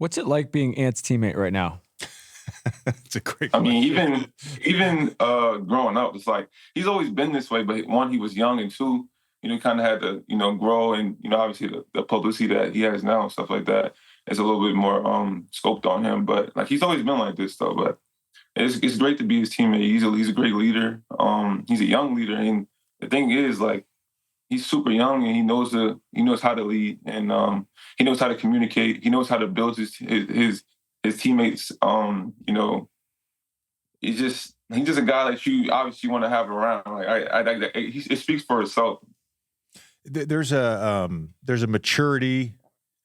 What's it like being Ant's teammate right now? It's a great I question. mean, even growing up, it's like he's always been this way. But one, he was young, and two, he kind of had to, grow, and obviously the publicity that he has now and stuff like that is a little bit more scoped on him. But like he's always been like this, though. But it's great to be his teammate. He's a great leader. He's a young leader, and the thing is, like, he's super young, and he knows how to lead, and he knows how to communicate. He knows how to build his teammates. He's just a guy that you obviously want to have around. Like it speaks for itself. There's a maturity.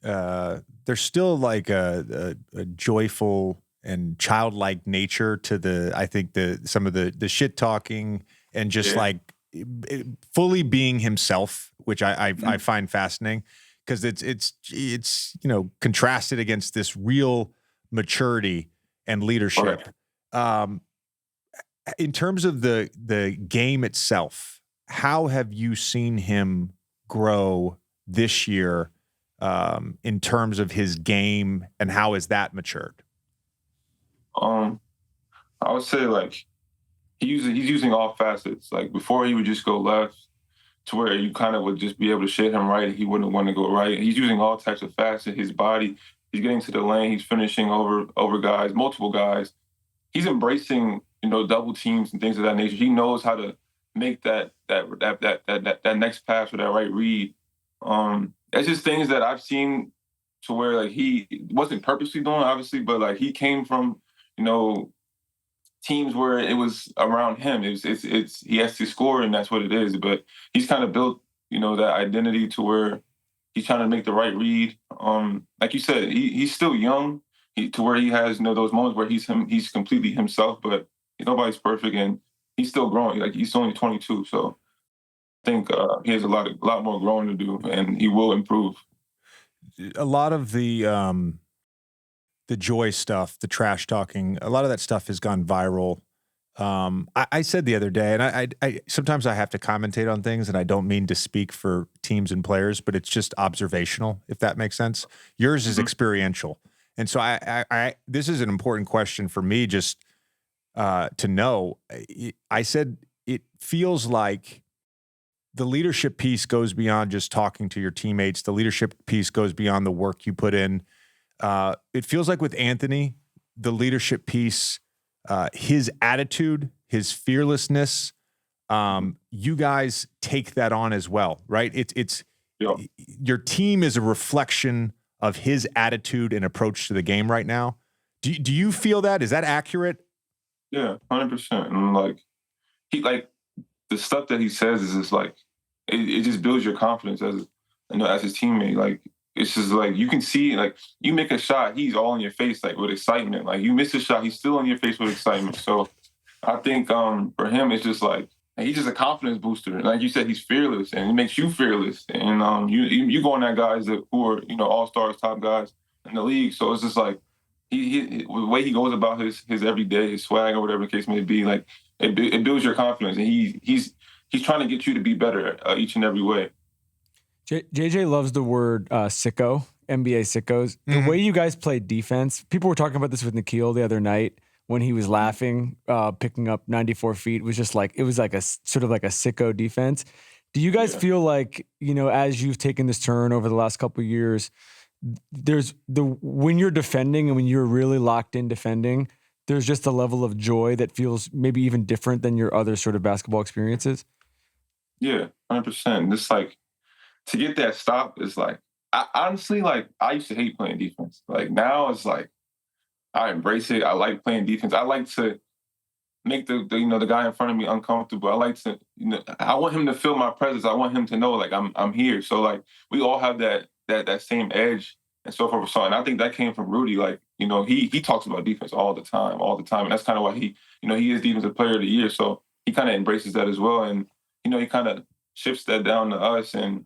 There's still like a joyful and childlike nature to I think some of the shit talking and just like fully being himself, which I find fascinating because it's contrasted against this real maturity and leadership. Right. In terms of the game itself, how have you seen him grow this year in terms of his game, and how has that matured? I would say like he's using all facets. Like before, he would just go left to where you kind of would just be able to shit him right. He wouldn't want to go right. He's using all types of facets. His body. He's getting to the lane. He's finishing over guys, multiple guys. He's embracing double teams and things of that nature. He knows how to make that next pass or that right read. It's just things that I've seen to where like he wasn't purposely doing, obviously, but like he came from teams where it was around him. It's he has to score, and that's what it is. But he's kind of built that identity to where he's trying to make the right read. Like you said, he's still young. To where he has those moments where he's completely himself, but nobody's perfect, and he's still growing. Like he's only 22, so I think he has a lot more growing to do, and he will improve. A lot of the joy stuff, the trash talking, a lot of that stuff has gone viral. I said the other day, and I sometimes I have to commentate on things, and I don't mean to speak for teams and players, but it's just observational, if that makes sense. Yours is experiential. And so I this is an important question for me just to know. I said it feels like the leadership piece goes beyond just talking to your teammates. The leadership piece goes beyond the work you put in. It feels like with Anthony, the leadership piece, his attitude, his fearlessness, you guys take that on as well, right? It's your team is a reflection of his attitude and approach to the game right now. Do you feel that? Is that accurate? Yeah, 100%. And like the stuff that he says is just like it just builds your confidence as his teammate. Like it's just like you can see, like you make a shot, he's all in your face like with excitement. Like you miss a shot, he's still in your face with excitement. So I think for him it's just like he's just a confidence booster. And like you said, he's fearless, and it makes you fearless. And you going at guys who are all-stars, top guys in the league. So it's just like he the way he goes about his everyday, his swag or whatever the case may be, like it builds your confidence, and he's trying to get you to be better each and every way. JJ loves the word sicko, NBA sickos. The way you guys play defense, people were talking about this with Nickeil the other night when he was laughing, picking up 94 feet. It was like a sort of like a sicko defense. Do you guys feel like, as you've taken this turn over the last couple of years, when you're defending and when you're really locked in defending, there's just a level of joy that feels maybe even different than your other sort of basketball experiences? Yeah, 100%. It's like, to get that stop is like, honestly, like I used to hate playing defense. Like now it's like, I embrace it. I like playing defense. I like to make the guy in front of me uncomfortable. I like to, I want him to feel my presence. I want him to know like I'm here. So like we all have that same edge and so forth. So, and I think that came from Rudy. Like, he talks about defense all the time. And that's kind of why he is Defensive Player of the Year. So he kind of embraces that as well. And, he kind of shifts that down to us. And,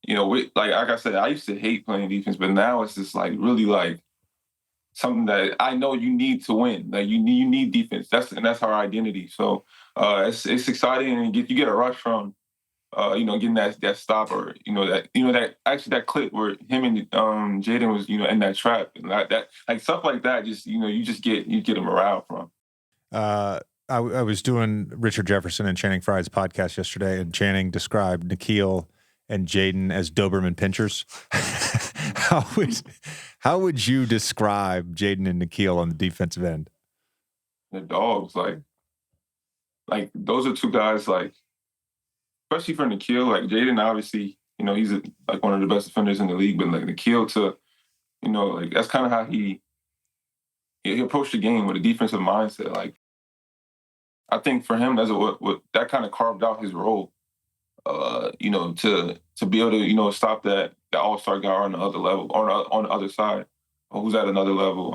like I said, I used to hate playing defense, but now it's just like really like something that I know you need to win. Like you need defense. That's our identity. So it's exciting, and you get a rush from getting that stop, or that clip where him and Jaden was in that trap, and that like stuff like that. Just you get a morale from. I was doing Richard Jefferson and Channing Frye's podcast yesterday, and Channing described Nickeil and Jaden as Doberman pinchers. How would you describe Jaden and Nickeil on the defensive end? The dogs, like those are two guys, like especially for Nickeil. Like Jaden, obviously, he's like one of the best defenders in the league, but like Nickeil like that's kind of how he approached the game with a defensive mindset. Like I think for him, that's what that kind of carved out his role. To be able to stop that all-star guy on the other level, or on the other side, who's at another level.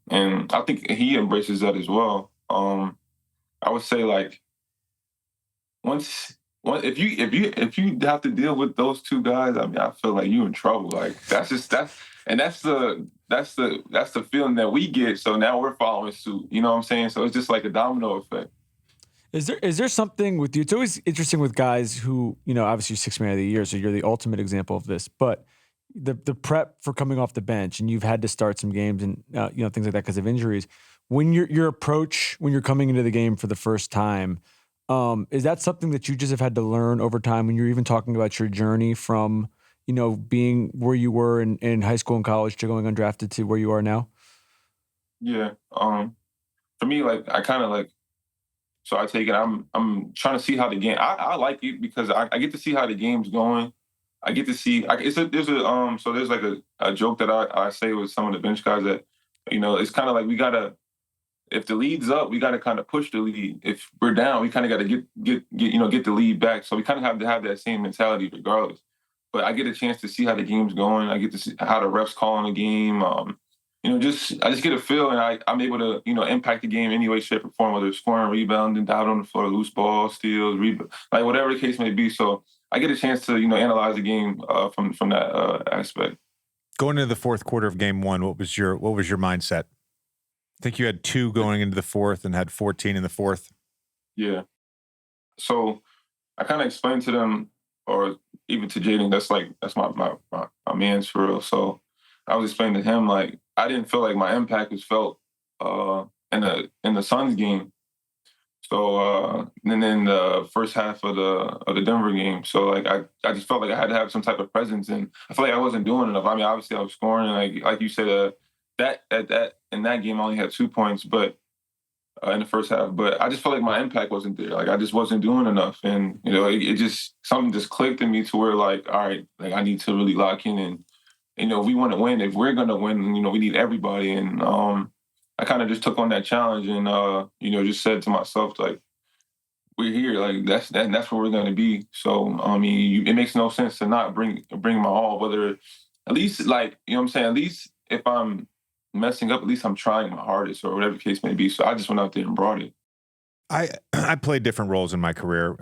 And I think he embraces that as well. I would say like if you have to deal with those two guys, I mean, I feel like you're in trouble. Like that's the feeling that we get. So now we're following suit. You know what I'm saying? So it's just like a domino effect. Is there something with you? It's always interesting with guys who, obviously you're Sixth Man of the Year, so you're the ultimate example of this. But the prep for coming off the bench, and you've had to start some games and things like that because of injuries. When your approach when you're coming into the game for the first time, is that something that you just have had to learn over time? When you're even talking about your journey from being where you were in high school and college to going undrafted to where you are now? Yeah. For me, like I kind of like. So I take it. I'm trying to see how the game. I like it because I get to see how the game's going. I get to see. There's like a joke that I say with some of the bench guys that, it's kind of like we gotta. If the lead's up, we gotta kind of push the lead. If we're down, we kind of gotta get the lead back. So we kind of have to have that same mentality regardless. But I get a chance to see how the game's going. I get to see how the refs calling the game. I just get a feel, and I'm able to, impact the game any way, shape, or form, whether it's scoring, rebounding, down on the floor, loose ball, steals, like whatever the case may be. So I get a chance to, analyze the game from that aspect. Going into the fourth quarter of game one, what was your mindset? I think you had 2 going into the fourth and had 14 in the fourth. Yeah. So I kind of explained to them, or even to Jaden, that's my man's for real. So I was explaining to him, like, I didn't feel like my impact was felt in the Suns game. So and then the first half of the Denver game. So like I just felt like I had to have some type of presence, and I feel like I wasn't doing enough. I mean, obviously I was scoring, and like you said, that in that game I only had 2 points, but in the first half. But I just felt like my impact wasn't there. Like I just wasn't doing enough, and it just something just clicked in me to where like, all right, like I need to really lock in, and if we want to win, if we're gonna win, we need everybody. And I kind of just took on that challenge, and just said to myself, like, we're here, like that's where we're gonna be. So I mean, it makes no sense to not bring my all. Whether at least like what I'm saying, at least if I'm messing up, at least I'm trying my hardest, or whatever the case may be. So I just went out there and brought it. I played different roles in my career.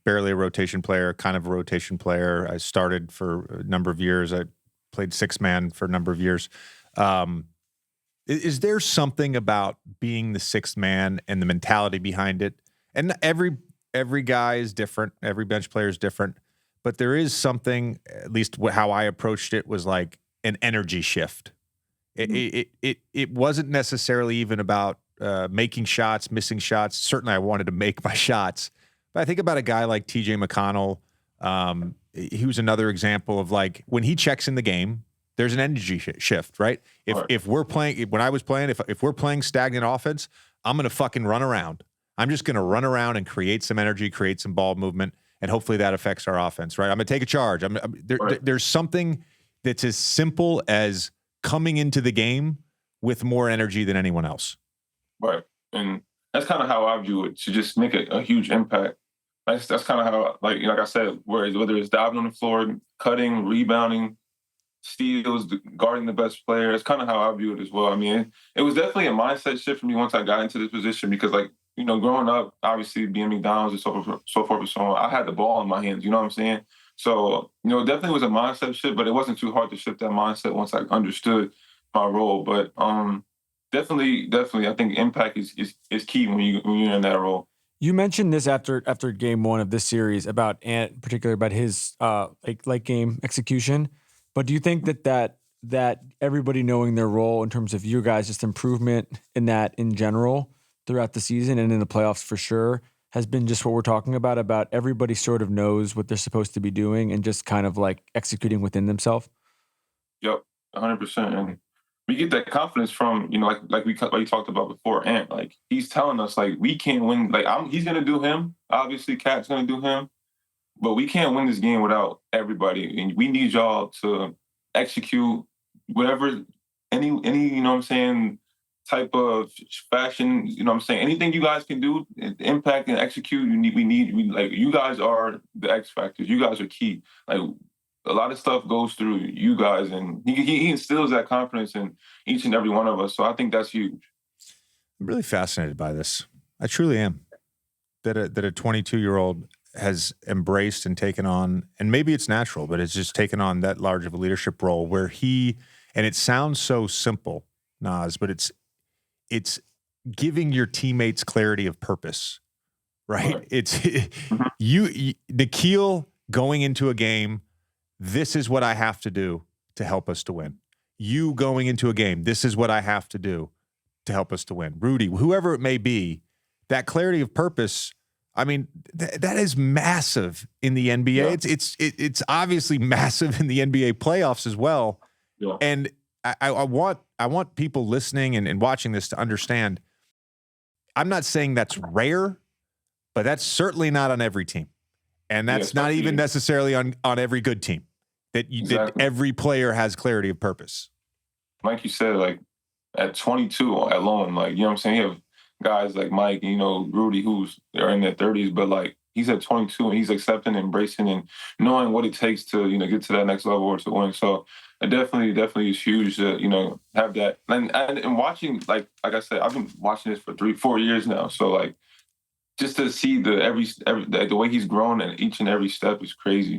Barely a rotation player, kind of a rotation player. I started for a number of years. I played Sixth Man for a number of years. Is there something about being the Sixth Man and the mentality behind it? And every guy is different. Every bench player is different. But there is something, at least how I approached it, was like an energy shift. It wasn't necessarily even about making shots, missing shots. Certainly I wanted to make my shots. But I think about a guy like TJ McConnell. He was another example of like when he checks in the game, there's an energy shift, right? If we're playing, when I was playing, if we're playing stagnant offense, I'm going to fucking run around. I'm just going to run around and create some energy, create some ball movement, and hopefully that affects our offense, right? I'm going to take a charge. There's something that's as simple as coming into the game with more energy than anyone else. Right. And that's kind of how I view it, to just make a huge impact. That's kind of how, like I said, whether it's diving on the floor, cutting, rebounding, steals, guarding the best player, it's kind of how I view it as well. I mean, it was definitely a mindset shift for me once I got into this position because, like, growing up, obviously being McDonald's and so forth and so on, I had the ball in my hands, you know what I'm saying? So, it definitely was a mindset shift, but it wasn't too hard to shift that mindset once I understood my role. But definitely, I think impact is key when you're in that role. You mentioned this after game one of this series about Ant, particularly about his late game execution. But do you think that everybody knowing their role in terms of you guys, just improvement in that in general throughout the season and in the playoffs for sure, has been just what we're talking about everybody sort of knows what they're supposed to be doing and just kind of like executing within themselves? Yep, 100%. And we get that confidence from, like we talked about before, Ant. Like, he's telling us, like, we can't win. Like, he's gonna do him. Obviously, Cat's gonna do him, but we can't win this game without everybody. And we need y'all to execute whatever, any, you know what I'm saying, type of fashion, you know what I'm saying, anything you guys can do, impact and execute. Like, you guys are the X factors. You guys are key. Like, a lot of stuff goes through you guys, and he instills that confidence in each and every one of us. So I think that's huge. I'm really fascinated by this. I truly am. That a 22-year-old has embraced and taken on, and maybe it's natural, but it's just taken on that large of a leadership role where and it sounds so simple, Naz, but it's giving your teammates clarity of purpose, right? Right. It's Nickeil going into a game, this is what I have to do to help us to win. You going into a game, this is what I have to do to help us to win. Rudy, whoever it may be, that clarity of purpose, I mean, that is massive in the NBA. Yeah. It's obviously massive in the NBA playoffs as well. Yeah. And I want people listening and watching this to understand, I'm not saying that's rare, but that's certainly not on every team. And that's not even necessarily on every good team. That every player has clarity of purpose. Like you said, like at 22 alone, like, you know what I'm saying? You have guys like Mike, Rudy, they're in their 30s, but like he's at 22 and he's accepting, embracing, and knowing what it takes to, get to that next level or to win. So it definitely is huge to, have that. And watching, like I said, I've been watching this for 3-4 years now. So like just to see the way he's grown and each and every step is crazy.